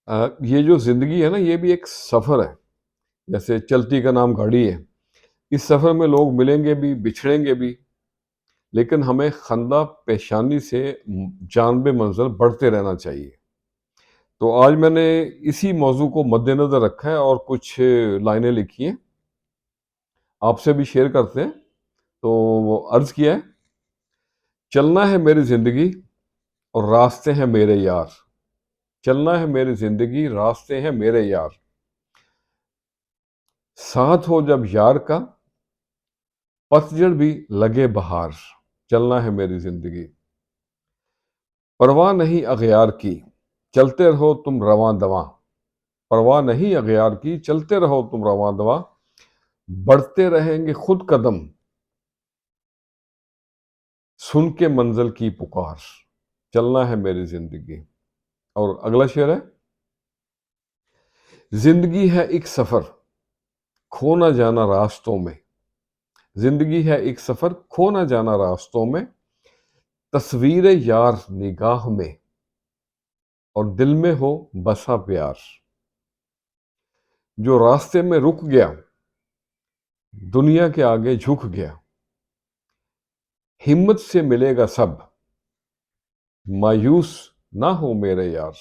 یہ جو زندگی ہے نا، یہ بھی ایک سفر ہے. جیسے چلتی کا نام گاڑی ہے. اس سفر میں لوگ ملیں گے بھی، بچھڑیں گے بھی، لیکن ہمیں خندہ پیشانی سے جانب منزل بڑھتے رہنا چاہیے. تو آج میں نے اسی موضوع کو مد نظر رکھا ہے اور کچھ لائنیں لکھی ہیں، آپ سے بھی شیئر کرتے ہیں. تو وہ عرض کیا ہے: چلنا ہے میری زندگی اور راستے ہیں میرے یار. چلنا ہے میری زندگی، راستے ہیں میرے یار. ساتھ ہو جب یار کا، پتجھڑ بھی لگے بہار. چلنا ہے میری زندگی. پرواہ نہیں اغیار کی، چلتے رہو تم رواں دواں. پرواہ نہیں اغیار کی، چلتے رہو تم رواں دواں. بڑھتے رہیں گے خود قدم، سن کے منزل کی پکار. چلنا ہے میری زندگی. اور اگلا شعر ہے: زندگی ہے ایک سفر، کھو نہ جانا راستوں میں. زندگی ہے ایک سفر، کھو نہ جانا راستوں میں. تصویر یار نگاہ میں اور دل میں ہو بسا پیار. جو راستے میں رک گیا، دنیا کے آگے جھک گیا. ہمت سے ملے گا سب، مایوس نہ ہو میرے یار.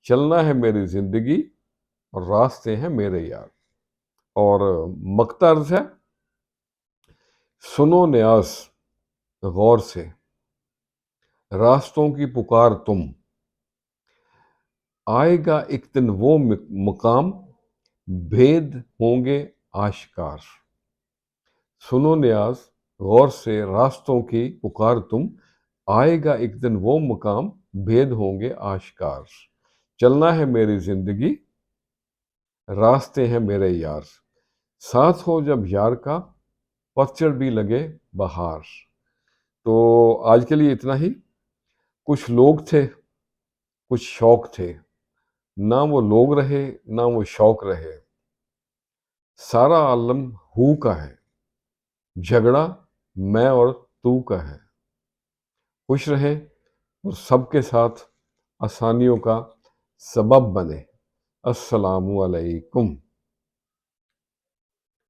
چلنا ہے میری زندگی اور راستے ہیں میرے یار. اور مقطع عرض ہے: سنو نیاز غور سے، راستوں کی پکار تم. آئے گا ایک دن وہ مقام، بھید ہوں گے آشکار. سنو نیاز غور سے، راستوں کی پکار تم. آئے گا ایک دن وہ مقام، بھید ہوں گے آشکار. چلنا ہے میری زندگی، راستے ہیں میرے یار. ساتھ ہو جب یار کا، پتجھڑ بھی لگے بہار. تو آج کے لیے اتنا ہی. کچھ لوگ تھے، کچھ شوق تھے، نہ وہ لوگ رہے نہ وہ شوق رہے. سارا عالم ہو کا ہے، جھگڑا میں اور تو کا ہے. خوش رہیں اور سب کے ساتھ آسانیوں کا سبب بنے. السلام علیکم.